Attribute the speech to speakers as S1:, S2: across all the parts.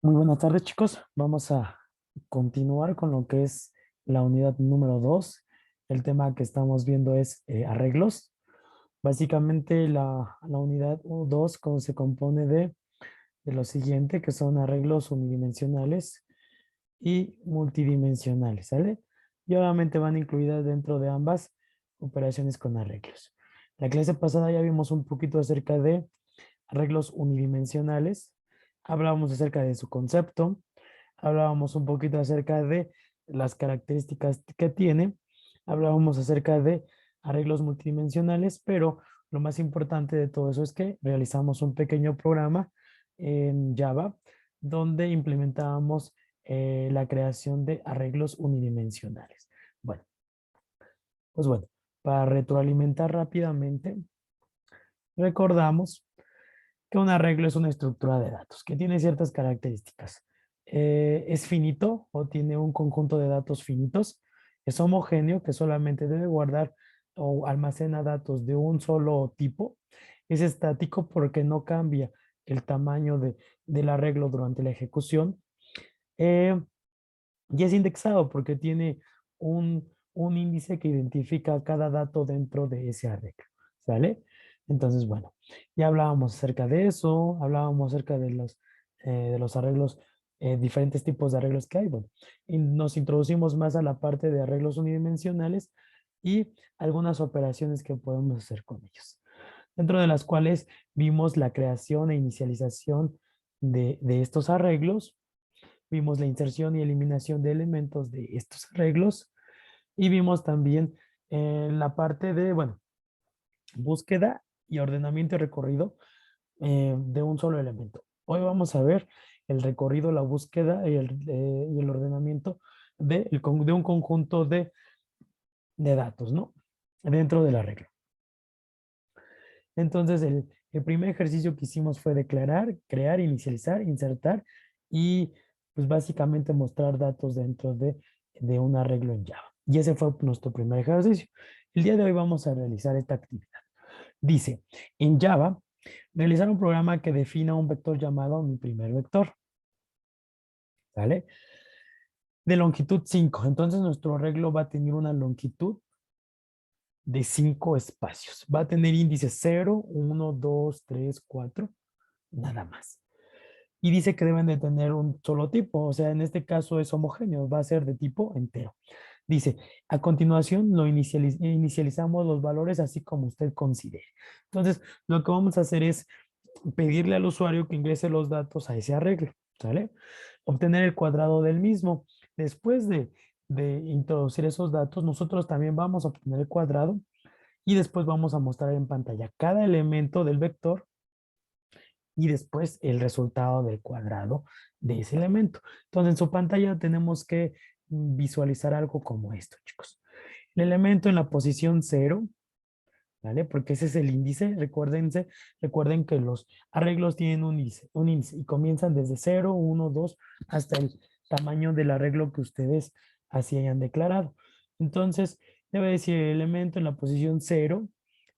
S1: Muy buenas tardes, chicos. Vamos a continuar con lo que es la unidad número 2. El tema que estamos viendo es arreglos. Básicamente la unidad 2 se compone de lo siguiente, que son arreglos unidimensionales y multidimensionales, ¿sale? Y obviamente van incluidas dentro de ambas operaciones con arreglos. La clase pasada ya vimos un poquito acerca de arreglos unidimensionales. Hablábamos acerca de su concepto, hablábamos un poquito acerca de las características que tiene, hablábamos acerca de arreglos multidimensionales, pero lo más importante de todo eso es que realizamos un pequeño programa en Java donde implementábamos la creación de arreglos unidimensionales. Bueno, pues bueno, para retroalimentar rápidamente, recordamos que un arreglo es una estructura de datos que tiene ciertas características. Es finito o tiene un conjunto de datos finitos. Es homogéneo, que solamente debe guardar o almacena datos de un solo tipo. Es estático porque no cambia el tamaño del arreglo durante la ejecución. Eh, y es indexado porque tiene un índice que identifica cada dato dentro de ese arreglo. ¿Sale? Entonces, bueno, ya hablábamos acerca de eso, hablábamos acerca de los arreglos, diferentes tipos de arreglos que hay. Bueno, y nos introducimos más a la parte de arreglos unidimensionales y algunas operaciones que podemos hacer con ellos, dentro de las cuales vimos la creación e inicialización de estos arreglos. Vimos la inserción y eliminación de elementos de estos arreglos y vimos también la parte de, bueno, búsqueda y ordenamiento y recorrido de un solo elemento. Hoy vamos a ver el recorrido, la búsqueda y el ordenamiento de un conjunto de datos, ¿no? Dentro del arreglo. Entonces, el primer ejercicio que hicimos fue declarar, crear, inicializar, insertar y pues básicamente mostrar datos dentro de un arreglo en Java. Y ese fue nuestro primer ejercicio. El día de hoy vamos a realizar esta actividad. Dice, en Java, realizar un programa que defina un vector llamado mi primer vector. ¿Vale? De longitud 5. Entonces, nuestro arreglo va a tener una longitud de 5 espacios. Va a tener índices 0, 1, 2, 3, 4, nada más. Y dice que deben de tener un solo tipo, o sea, en este caso es homogéneo, va a ser de tipo entero. Dice, a continuación lo inicializamos los valores así como usted considere. Entonces, lo que vamos a hacer es pedirle al usuario que ingrese los datos a ese arreglo, ¿sale? Obtener el cuadrado del mismo. Después de introducir esos datos, nosotros también vamos a obtener el cuadrado y después vamos a mostrar en pantalla cada elemento del vector y después el resultado del cuadrado de ese elemento. Entonces, en su pantalla tenemos que visualizar algo como esto, chicos. El elemento en la posición 0, ¿vale? Porque ese es el índice. Recuerden que los arreglos tienen un índice y comienzan desde 0, 1, 2, hasta el tamaño del arreglo que ustedes así hayan declarado. Entonces, debe decir el elemento en la posición 0,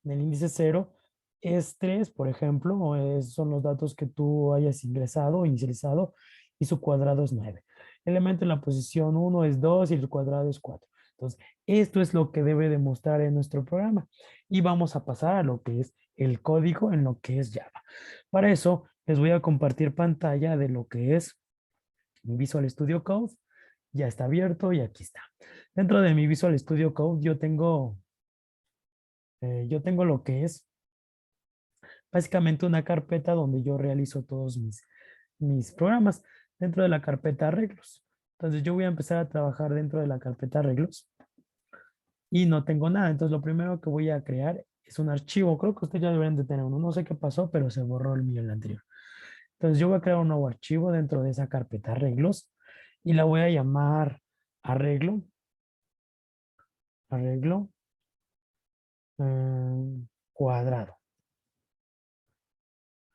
S1: en el índice 0, es 3, por ejemplo, son los datos que tú hayas ingresado o inicializado y su cuadrado es 9. El elemento en la posición 1 es 2 y el cuadrado es 4. Entonces, esto es lo que debe demostrar en nuestro programa y vamos a pasar a lo que es el código en lo que es Java. Para eso, les voy a compartir pantalla de lo que es mi Visual Studio Code. Ya está abierto y aquí está. Dentro de mi Visual Studio Code yo tengo lo que es básicamente una carpeta donde yo realizo todos mis programas dentro de la carpeta arreglos. Entonces yo voy a empezar a trabajar dentro de la carpeta arreglos y no tengo nada. Entonces lo primero que voy a crear es un archivo. Creo que ustedes ya deberían de tener uno. No sé qué pasó, pero se borró el mío, el anterior. Entonces yo voy a crear un nuevo archivo dentro de esa carpeta arreglos y la voy a llamar arreglo, arreglo cuadrado.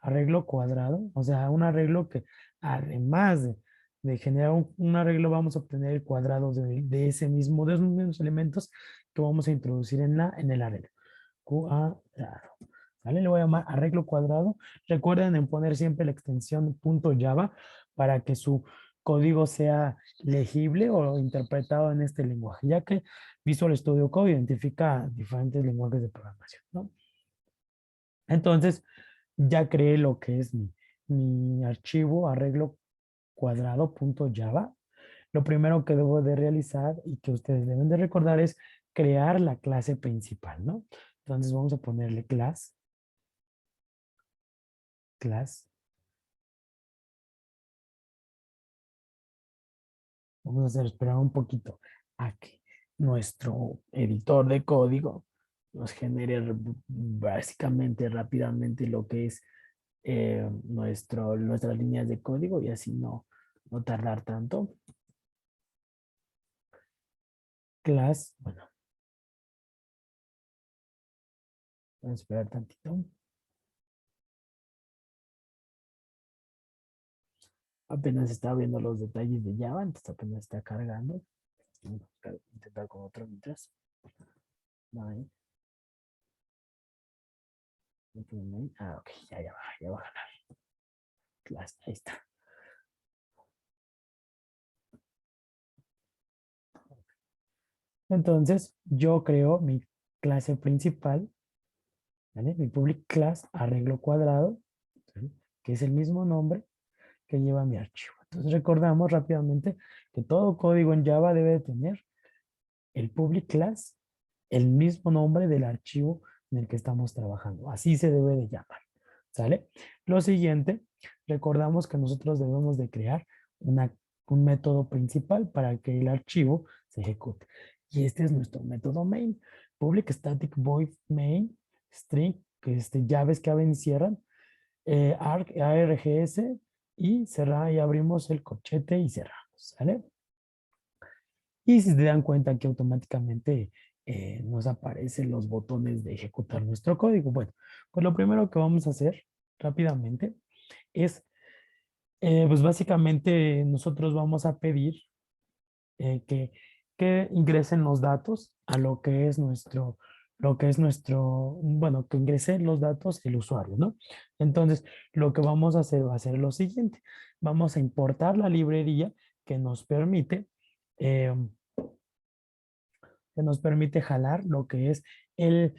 S1: Arreglo cuadrado, o sea, un arreglo que además de generar un arreglo, vamos a obtener el cuadrado de ese mismo, de esos mismos elementos que vamos a introducir en el arreglo. Cuadrado. ¿Vale? Le voy a llamar arreglo cuadrado. Recuerden en poner siempre la extensión .java para que su código sea legible o interpretado en este lenguaje, ya que Visual Studio Code identifica diferentes lenguajes de programación, ¿no? Entonces, ya creé lo que es mi archivo arreglo cuadrado.java. Lo primero que debo de realizar y que ustedes deben de recordar es crear la clase principal, ¿no? Entonces vamos a ponerle class. Vamos a hacer esperar un poquito a que nuestro editor de código nos genere básicamente rápidamente lo que es nuestras líneas de código y así no tardar tanto. Class, bueno, vamos a esperar tantito. Apenas está viendo los detalles de Java, entonces apenas está cargando. Vamos a intentar con otro mientras. Nine, ok, ya va a ganar. Class, ahí está. Entonces, yo creo mi clase principal, ¿vale? Mi public class arreglo cuadrado, ¿sí? Que es el mismo nombre que lleva mi archivo. Entonces, recordamos rápidamente que todo código en Java debe de tener el public class, el mismo nombre del archivo en el que estamos trabajando. Así se debe de llamar, ¿sale? Lo siguiente, recordamos que nosotros debemos de crear un método principal para que el archivo se ejecute. Y este es nuestro método main. Public static void main string, que llaves que abren y cierran, args y cerrar y abrimos el corchete y cerramos, ¿sale? Y si se dan cuenta que automáticamente nos aparecen los botones de ejecutar nuestro código. Bueno, pues lo primero que vamos a hacer rápidamente es, pues básicamente nosotros vamos a pedir que ingresen los datos a bueno, que ingresen los datos el usuario, ¿no? Entonces, lo que vamos a hacer va a ser lo siguiente. Vamos a importar la librería que nos permite eh, jalar lo que es el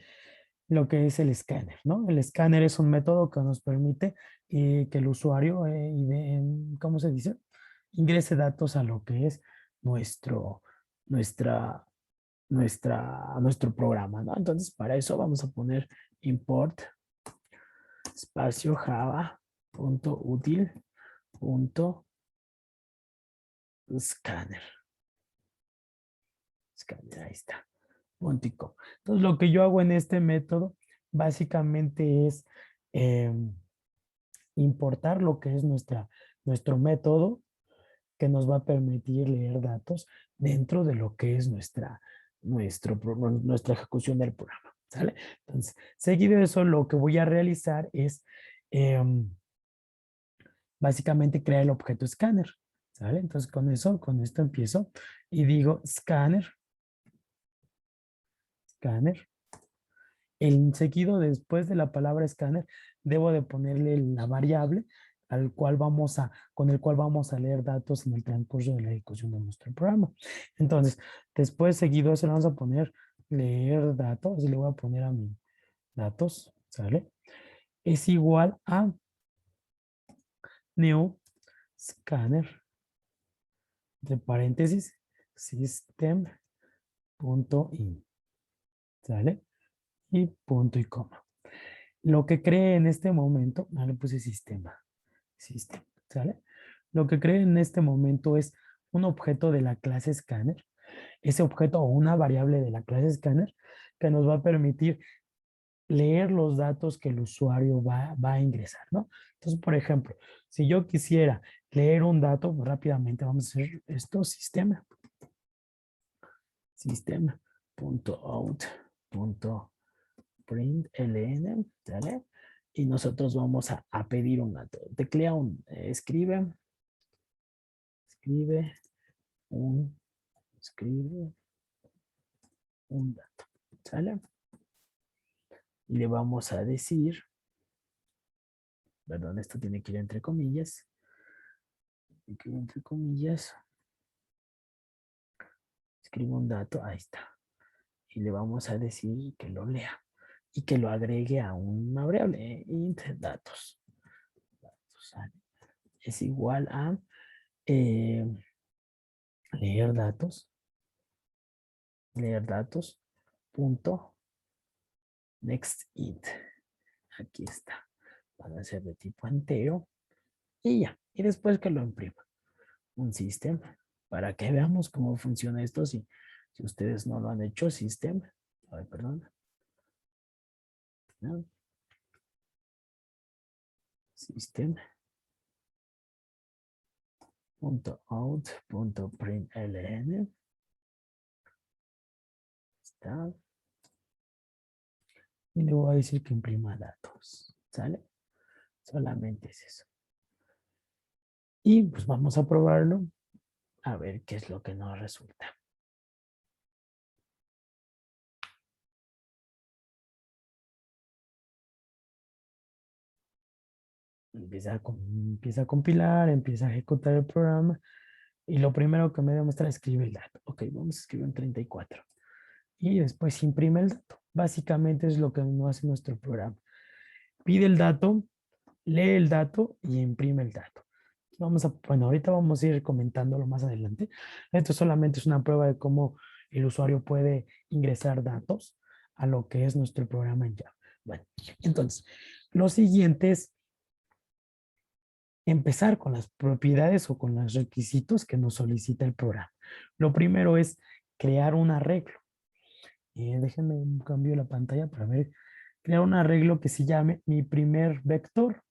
S1: escáner, ¿no? El escáner es un método que nos permite que el usuario, ¿cómo se dice? Ingrese datos a lo que es nuestro, nuestra, nuestro programa, ¿no? Entonces, para eso vamos a poner import espacio java.util.scanner. Scanner, ahí está. Puntico. Entonces, lo que yo hago en este método básicamente es importar lo que es nuestro método que nos va a permitir leer datos dentro de lo que es nuestra ejecución del programa. ¿Sale? Entonces, seguido de eso, lo que voy a realizar es básicamente crear el objeto scanner. ¿Sale? Entonces, con esto empiezo y digo scanner. El seguido después de la palabra escáner, debo de ponerle la variable con el cual vamos a leer datos en el transcurso de la ejecución de nuestro programa. Entonces, después seguido se le vamos a poner leer datos y le voy a poner a mi datos, ¿sale? Es igual a new scanner, entre paréntesis, system.in, ¿sale? Y punto y coma. Lo que cree en este momento, no le puse sistema, ¿sale? Lo que cree en este momento es un objeto de la clase scanner, ese objeto o una variable de la clase scanner que nos va a permitir leer los datos que el usuario va a ingresar, ¿no? Entonces, por ejemplo, si yo quisiera leer un dato, pues rápidamente vamos a hacer esto, sistema.out.println, ¿sale? Y nosotros vamos a pedir un dato. Teclea escribe un, escribe un dato, ¿sale? y le vamos a decir, perdón, esto tiene que ir entre comillas, escribo un dato, ahí está, y le vamos a decir que lo lea y que lo agregue a una variable, int datos. Es igual a eh, leer datos, punto, next int. Aquí está. Van a ser de tipo entero y ya. Y después que lo imprima. Un system para que veamos cómo funciona esto. Si ustedes no lo han hecho, system. Ay, perdón. ¿No? System. .out.println. Está. Y le voy a decir que imprima datos. ¿Sale? Solamente es eso. Y pues vamos a probarlo a ver qué es lo que nos resulta. Empieza a compilar, empieza a ejecutar el programa y lo primero que me demuestra es escribir el dato. Ok, vamos a escribir un 34 y después imprime el dato. Básicamente es lo que no hace nuestro programa. Pide el dato, lee el dato y imprime el dato. Bueno, ahorita vamos a ir comentándolo más adelante. Esto solamente es una prueba de cómo el usuario puede ingresar datos a lo que es nuestro programa en Java. Bueno, entonces, lo siguiente es empezar con las propiedades o con los requisitos que nos solicita el programa. Lo primero es crear un arreglo. Déjenme cambio la pantalla para ver. Crear un arreglo que se llame mi primer vector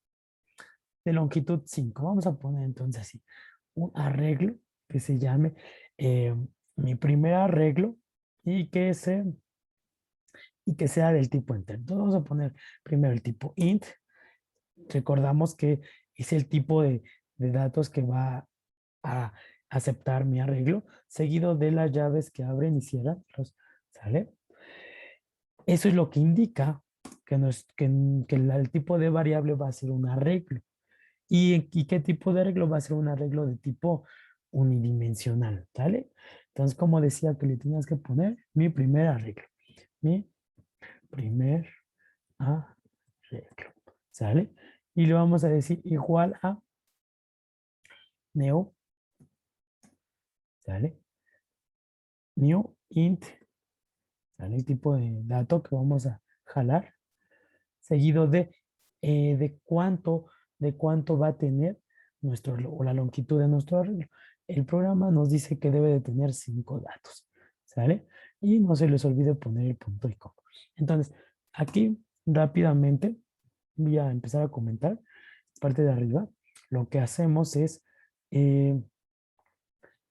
S1: de longitud 5. Vamos a poner entonces así. Un arreglo que se llame eh, mi primer arreglo y y que sea del tipo enter. Entonces vamos a poner primero el tipo int. Recordamos que es el tipo de datos que va a aceptar mi arreglo, seguido de las llaves que abren y cierran. ¿Sale? Eso es lo que indica que el tipo de variable va a ser un arreglo. ¿Y qué tipo de arreglo? Va a ser un arreglo de tipo unidimensional, ¿sale? Entonces, como decía que le tenías que poner mi primer arreglo. Mi primer arreglo, ¿sale? Y le vamos a decir igual a new, ¿sale? New int, ¿sale? El tipo de dato que vamos a jalar, seguido de cuánto va a tener o la longitud de nuestro arreglo. El programa nos dice que debe de tener 5 datos, ¿sale? Y no se les olvide poner el punto y coma. Entonces, aquí rápidamente voy a empezar a comentar, parte de arriba, lo que hacemos es eh,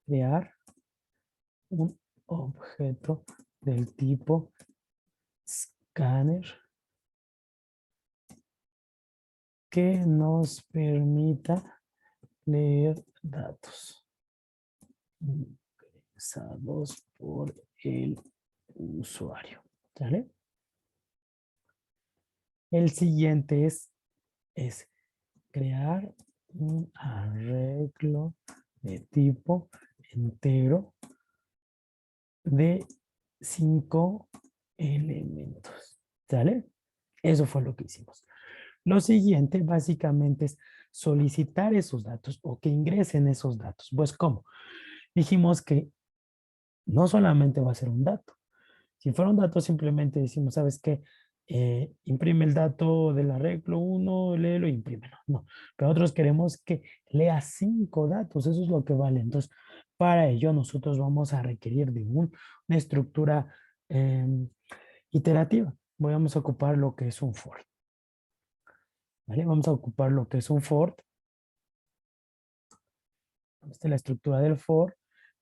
S1: crear un objeto del tipo scanner que nos permita leer datos ingresados por el usuario. ¿Sale? El siguiente es crear un arreglo de tipo entero de 5 elementos. ¿Sale? Eso fue lo que hicimos. Lo siguiente básicamente es solicitar esos datos o que ingresen esos datos. Pues, ¿cómo? Dijimos que no solamente va a ser un dato. Si fuera un dato, simplemente decimos, ¿sabes qué? Imprime el dato del arreglo 1, léelo e imprímelo. No, pero nosotros queremos que lea 5 datos, eso es lo que vale. Entonces, para ello nosotros vamos a requerir de una estructura iterativa. Vamos a ocupar lo que es un for. ¿Vale? Vamos a ocupar lo que es un for. Esta es la estructura del for.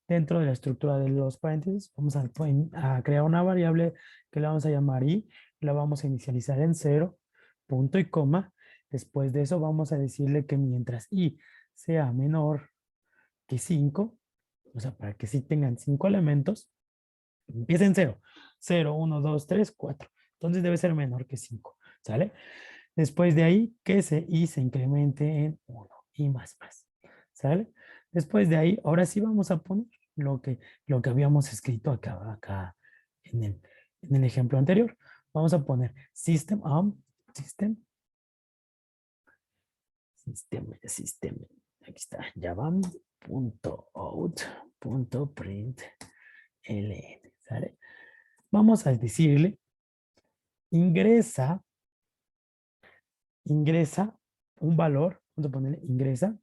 S1: Dentro de la estructura de los paréntesis, vamos a crear una variable que la vamos a llamar i. La vamos a inicializar en 0, punto y coma. Después de eso vamos a decirle que mientras i sea menor que 5, o sea, para que sí tengan 5 elementos, empieza en 0. 0, 1, 2, 3, 4. Entonces debe ser menor que 5, ¿sale? Después de ahí, que se incremente en 1 y más, ¿sale? Después de ahí, ahora sí vamos a poner lo que habíamos escrito acá en el ejemplo anterior. Vamos a poner system, aquí está, java.out.println, ¿sale? Vamos a decirle, ingresa un valor, vamos a ponerle ingresa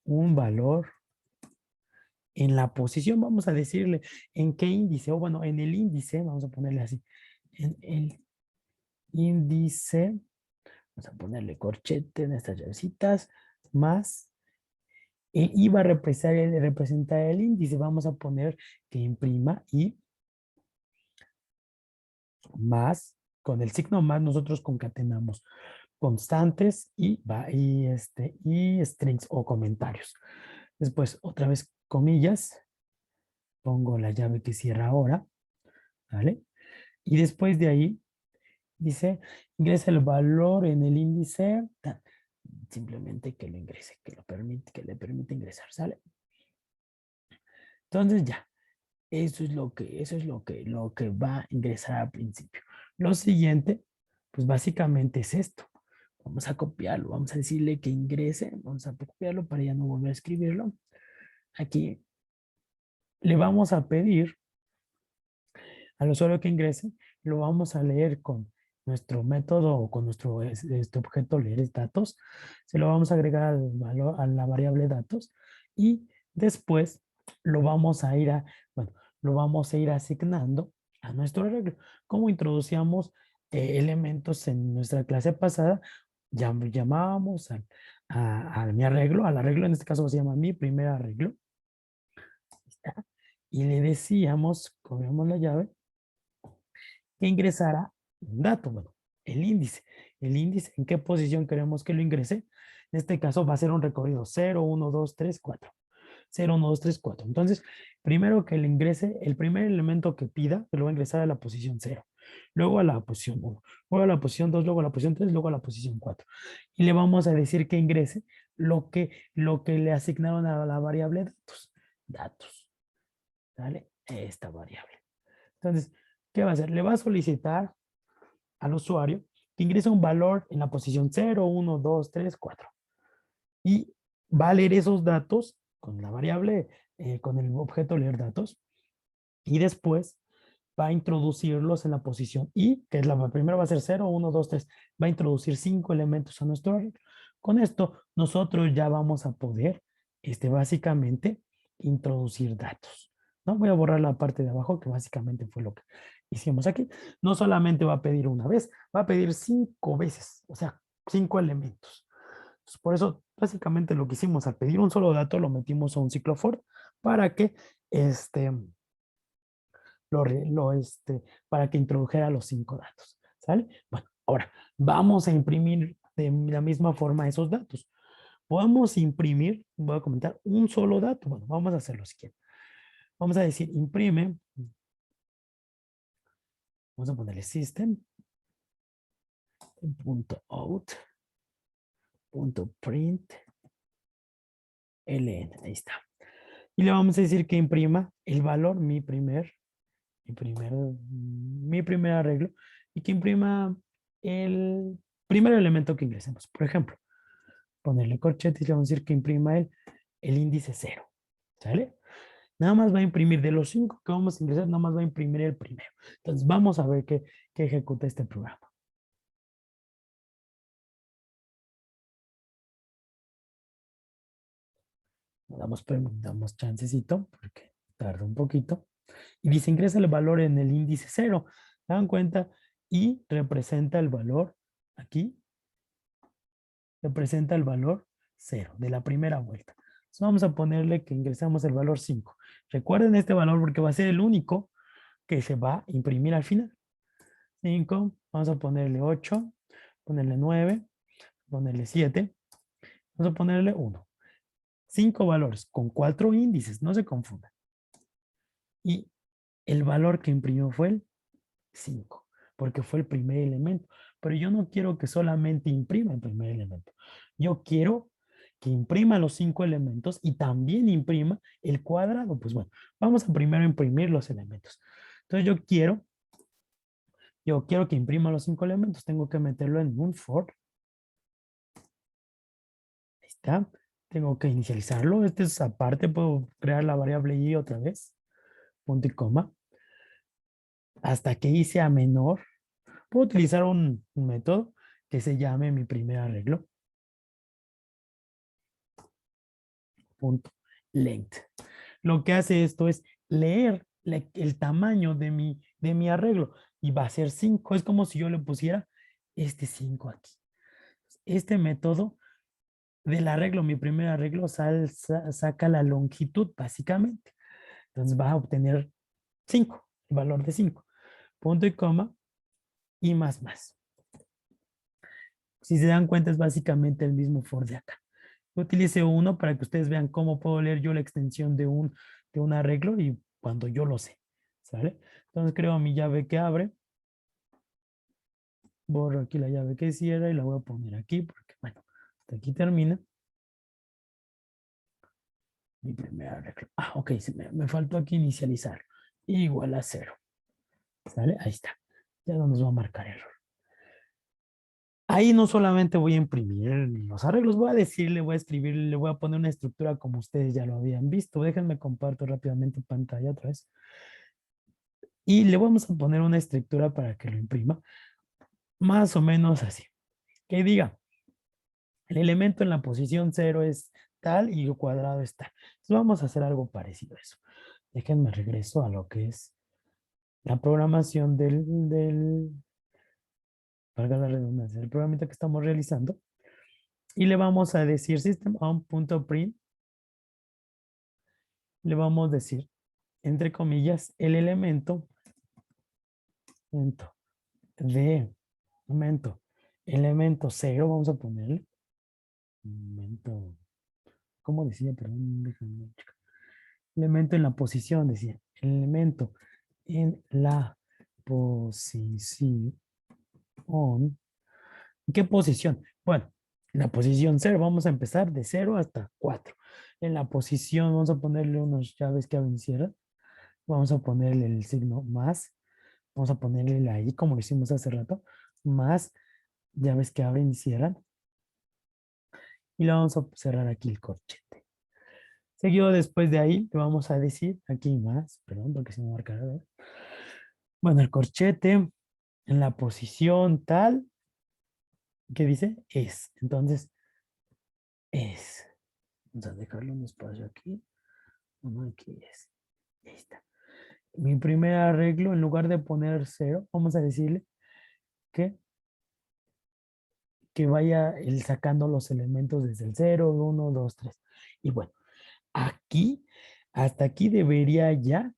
S1: un valor en la posición, vamos a decirle en qué índice, o bueno, en el índice, vamos a ponerle así, en el índice, vamos a ponerle corchete en estas llavecitas, más, y va a representar el índice, vamos a poner que imprima y más, con el signo más nosotros concatenamos constantes y strings o comentarios. Después, otra vez comillas, pongo la llave que cierra ahora, ¿vale? Y después de ahí, dice, ingresa el valor en el índice, simplemente que lo ingrese, que le permite ingresar, ¿sale? Entonces ya, eso es lo que va a ingresar al principio. Lo siguiente, pues básicamente es esto. Vamos a copiarlo, vamos a decirle que ingrese, vamos a copiarlo para ya no volver a escribirlo. Aquí le vamos a pedir al usuario que ingrese, lo vamos a leer con nuestro método o con nuestro este objeto leer datos, se lo vamos a agregar al valor, a la variable datos y después lo vamos a ir bueno, lo vamos a ir asignando a nuestro arreglo. Como introducíamos elementos en nuestra clase pasada, llamábamos a mi arreglo, al arreglo en este caso se llama mi primer arreglo, y le decíamos, cogemos la llave, que ingresara un dato, bueno, el índice. El índice, ¿en qué posición queremos que lo ingrese? En este caso va a ser un recorrido 0, 1, 2, 3, 4. 0, 1, 2, 3, 4. Entonces, primero que le ingrese, el primer elemento que pida, que lo va a ingresar a la posición 0. Luego a la posición 1, luego a la posición 2, luego a la posición 3, luego a la posición 4. Y le vamos a decir que ingrese lo que le asignaron a la variable datos. Datos. ¿Vale? Esta variable. Entonces, ¿qué va a hacer? Le va a solicitar al usuario que ingrese un valor en la posición 0, 1, 2, 3, 4. Y va a leer esos datos con la variable, con el objeto leer datos. Y después va a introducirlos en la posición I, que es la primera va a ser 0, 1, 2, 3. Va a introducir 5 elementos a nuestro arreglo. Con esto, nosotros ya vamos a poder, básicamente, introducir datos. ¿No? Voy a borrar la parte de abajo, que básicamente fue lo que hicimos aquí. No solamente va a pedir una vez, va a pedir 5 veces, o sea, 5 elementos. Entonces, por eso, básicamente lo que hicimos al pedir un solo dato, lo metimos a un ciclo for para que para que introdujera los 5 datos. ¿Sale? Bueno, ahora vamos a imprimir de la misma forma esos datos. Podemos imprimir, voy a comentar, un solo dato. Bueno, vamos a hacerlo si quieren. Vamos a decir imprime, vamos a ponerle system.out.println, ahí está. Y le vamos a decir que imprima el valor, mi primer arreglo, y que imprima el primer elemento que ingresemos. Por ejemplo, ponerle corchetes y le vamos a decir que imprima el índice 0. ¿Sale? Nada más va a imprimir de los 5 que vamos a ingresar, nada más va a imprimir el primero. Entonces vamos a ver qué ejecuta este programa. Damos chancecito porque tarda un poquito. Y dice ingresa el valor en el índice 0. ¿Se dan cuenta? Y representa el valor aquí, representa el valor 0 de la primera vuelta. Entonces vamos a ponerle que ingresamos el valor 5. Recuerden este valor porque va a ser el único que se va a imprimir al final. 5, vamos a ponerle 8, ponerle 9, ponerle 7, vamos a ponerle 1. 5 valores con 4 índices, no se confundan. Y El valor que imprimió fue el 5, porque fue el primer elemento. Pero yo no quiero que solamente imprima el primer elemento. Yo quiero que imprima los 5 elementos y también imprima el cuadrado. Pues bueno, vamos a primero imprimir los elementos. Entonces yo quiero que imprima los 5 elementos. Tengo que meterlo en un for. Ahí está. Tengo que inicializarlo. Este es aparte, puedo crear la variable y otra vez. Punto y coma. Hasta que y sea menor. Puedo utilizar un método que se llame mi primer arreglo. Punto length. Lo que hace esto es leer el tamaño de mi arreglo y va a ser 5. Es como si yo le pusiera este 5 aquí. Este método del arreglo, mi primer arreglo, saca la longitud básicamente. Entonces va a obtener 5, el valor de 5. Punto y coma y más. Si se dan cuenta es básicamente el mismo for de acá. Utilice uno para que ustedes vean cómo puedo leer yo la extensión de un arreglo y cuando yo lo sé. ¿Sale? Entonces creo mi llave que abre. Borro aquí la llave que cierra y la voy a poner aquí porque, bueno, hasta aquí termina mi primer arreglo. Ok, me faltó aquí inicializar. Igual a 0. ¿Sale? Ahí está. Ya no nos va a marcar error. Ahí no solamente voy a imprimir los arreglos, voy a decirle, voy a escribir, le voy a poner una estructura como ustedes ya lo habían visto. Déjenme comparto rápidamente pantalla otra vez. Y le vamos a poner una estructura para que lo imprima. Más o menos así. Que diga, el elemento en la posición 0 es tal y el cuadrado es tal. Entonces vamos a hacer algo parecido a eso. Déjenme regreso a lo que es la programación valga la redundancia, el programita que estamos realizando. Y le vamos a decir system.on.print. Le vamos a decir, entre comillas, el elemento de elemento 0, vamos a ponerle elemento, ¿cómo decía? Perdón, déjame checar. Elemento en la posición, decía. Elemento en la posición. ¿Qué posición? Bueno, en la posición 0 vamos a empezar de 0 hasta 4. En la posición vamos a ponerle unas llaves que abren y cierran. Vamos a ponerle el signo más. Vamos a ponerle la I como lo hicimos hace rato. Más llaves que abren y cierran. Y le vamos a cerrar aquí el corchete. Seguido después de ahí, le vamos a decir aquí más, perdón, porque se me marca. Bueno, el corchete en la posición tal, ¿qué dice? Es. Entonces, es. Vamos a dejarle un espacio aquí. Uno aquí es. Ahí está. Mi primer arreglo, en lugar de poner 0, vamos a decirle que, que vaya él sacando los elementos desde el 0, 1, 2, 3. Y bueno, aquí, hasta aquí debería ya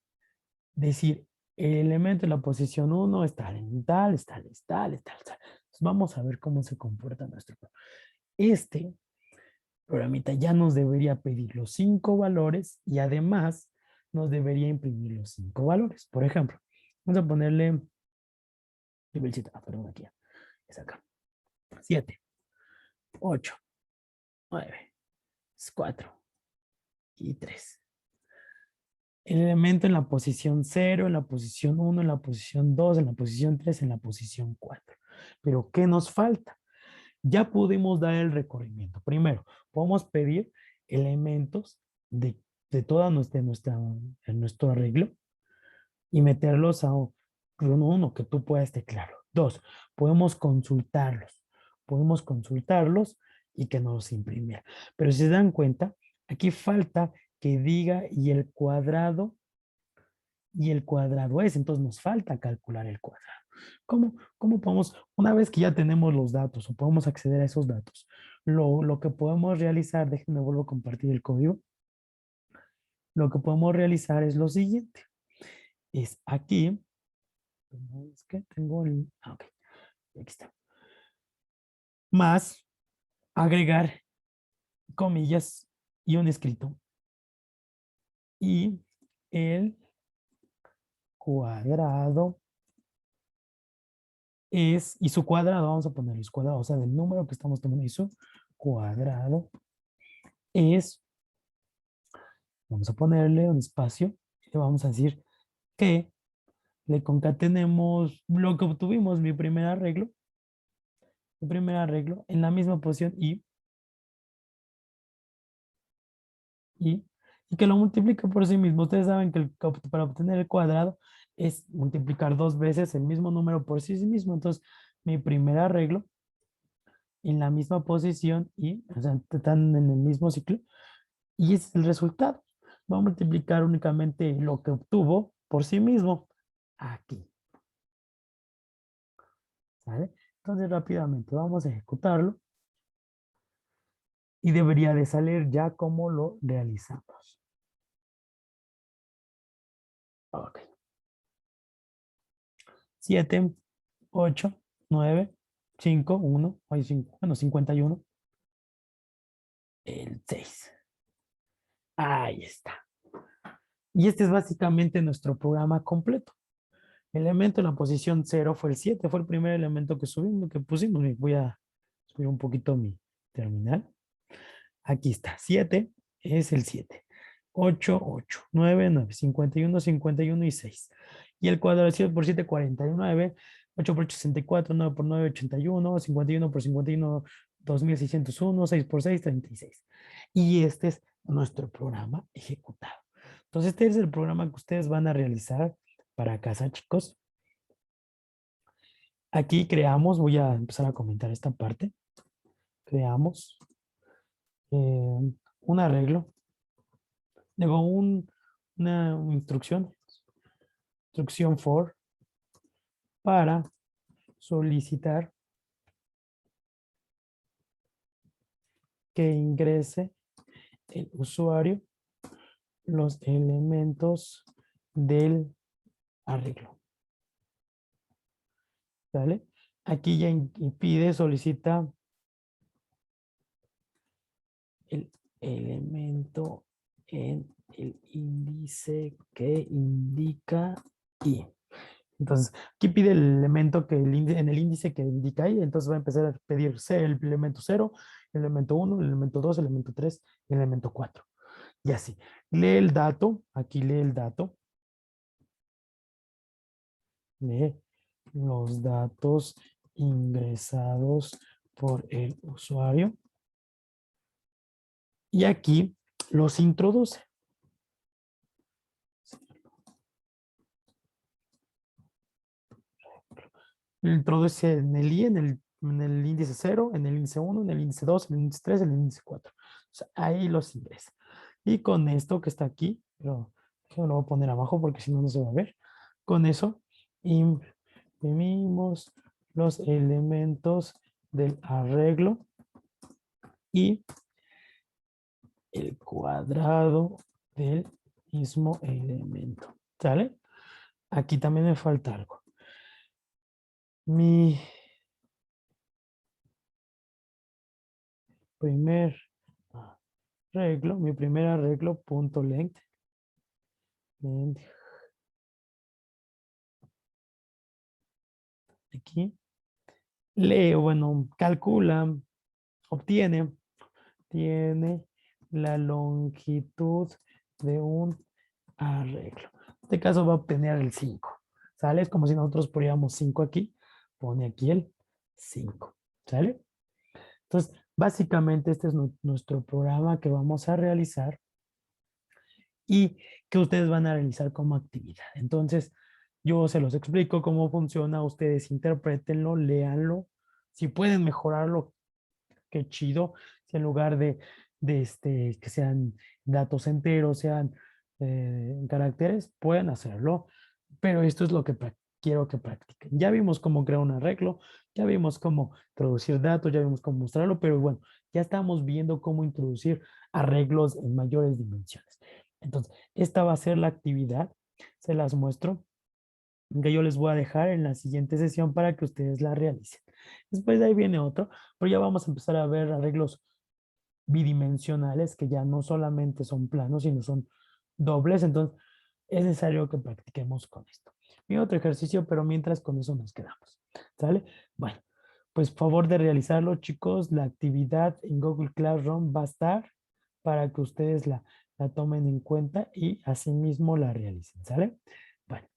S1: decir, el elemento en la posición 1 es tal, en tal, es tal, es tal, es tal, es tal. Entonces vamos a ver cómo se comporta nuestro programa. Este programita ya nos debería pedir los 5 valores y además nos debería imprimir los 5 valores. Por ejemplo, vamos a ponerle, perdón, aquí, es acá. 7, 8, 9, 4 y 3. El elemento en la posición 0, en la posición 1, en la posición 2, en la posición 3, en la posición 4. Pero ¿qué nos falta? Ya pudimos dar el recorrimiento. Primero, podemos pedir elementos de toda nuestro arreglo y meterlos a uno que tú puedas teclarlo. Dos, podemos consultarlos y que nos imprimiera. Pero si se dan cuenta, aquí falta que diga y el cuadrado es, entonces nos falta calcular el cuadrado. ¿Cómo podemos, una vez que ya tenemos los datos o podemos acceder a esos datos, lo que podemos realizar, déjenme vuelvo a compartir el código, lo que podemos realizar es lo siguiente, es aquí, es que tengo ok, aquí está, más agregar comillas y un escrito y el cuadrado es, y su cuadrado, vamos a ponerle su cuadrado, o sea, del número que estamos tomando y su cuadrado es, vamos a ponerle un espacio y le vamos a decir que le concatenemos lo que obtuvimos, mi primer arreglo en la misma posición y, y que lo multiplique por sí mismo. Ustedes saben que para obtener el cuadrado es multiplicar dos veces el mismo número por sí mismo. Entonces, mi primer arreglo en la misma posición y, o sea, están en el mismo ciclo y ese es el resultado. Va a multiplicar únicamente lo que obtuvo por sí mismo aquí. ¿Sale? Entonces, rápidamente vamos a ejecutarlo y debería de salir ya como lo realizamos. Ok. 7, 8, 9, 5, 1, hay 5, bueno, 51, el 6. Ahí está. Y este es básicamente nuestro programa completo. El elemento en la posición 0 fue el 7, fue el primer elemento que subimos, que pusimos. Voy a subir un poquito mi terminal. Aquí está, 7 es el 7. 8, 8, 9, 9, 51, 51 y 6. Y el cuadrado de 7 por 7, 49. 8 por 8, 64. 9 por 9, 81. 51 por 51, 2601. 6 por 6, 36. Y este es nuestro programa ejecutado. Entonces, este es el programa que ustedes van a realizar para casa, chicos. Aquí creamos, voy a empezar a comentar esta parte. Creamos un arreglo. Luego una instrucción for para solicitar que ingrese el usuario los elementos del arreglo. ¿Vale? Aquí ya pide, solicita el elemento en el índice que indica y. Entonces, aquí pide el elemento que en el índice que indica ahí, entonces va a empezar a pedir el elemento 0, el elemento 1, el elemento 2, el elemento 3, el elemento 4. Y así. Lee el dato, aquí lee el dato, lee los datos ingresados por el usuario y aquí los introduce. Introduce en el I, en el índice 0, en el índice 1, en el índice 2, en el índice 3, en el índice 4. O sea, ahí los ingresa. Y con esto que está aquí, pero yo lo voy a poner abajo porque si no, no se va a ver. Con eso imprimimos los elementos del arreglo y el cuadrado del mismo elemento. ¿Sale? Aquí también me falta algo. Mi primer arreglo, mi primer arreglo, punto length. Aquí. Lee, bueno, calcula, obtiene, tiene la longitud de un arreglo. En este caso va a obtener el 5. ¿Sale? Es como si nosotros poniéramos 5 aquí. Pone aquí el 5. ¿Sale? Entonces, básicamente este es nuestro programa que vamos a realizar y que ustedes van a realizar como actividad. Entonces, yo se los explico cómo funciona, ustedes interpretenlo, léanlo. Si pueden mejorarlo, qué chido. Si en lugar de que sean datos enteros, sean caracteres, pueden hacerlo. Pero esto es lo que quiero que practiquen. Ya vimos cómo crear un arreglo, ya vimos cómo introducir datos, ya vimos cómo mostrarlo, pero bueno, ya estamos viendo cómo introducir arreglos en mayores dimensiones. Entonces, esta va a ser la actividad, se las muestro, que yo les voy a dejar en la siguiente sesión para que ustedes la realicen. Después de ahí viene otro, pero ya vamos a empezar a ver arreglos bidimensionales que ya no solamente son planos, sino son dobles. Entonces, es necesario que practiquemos con esto. Mi otro ejercicio, pero mientras con eso nos quedamos. ¿Sale? Bueno, pues favor de realizarlo, chicos. La actividad en Google Classroom va a estar para que ustedes la tomen en cuenta y asimismo la realicen. ¿Sale? Bueno,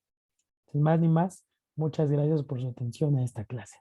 S1: sin más ni más, muchas gracias por su atención a esta clase.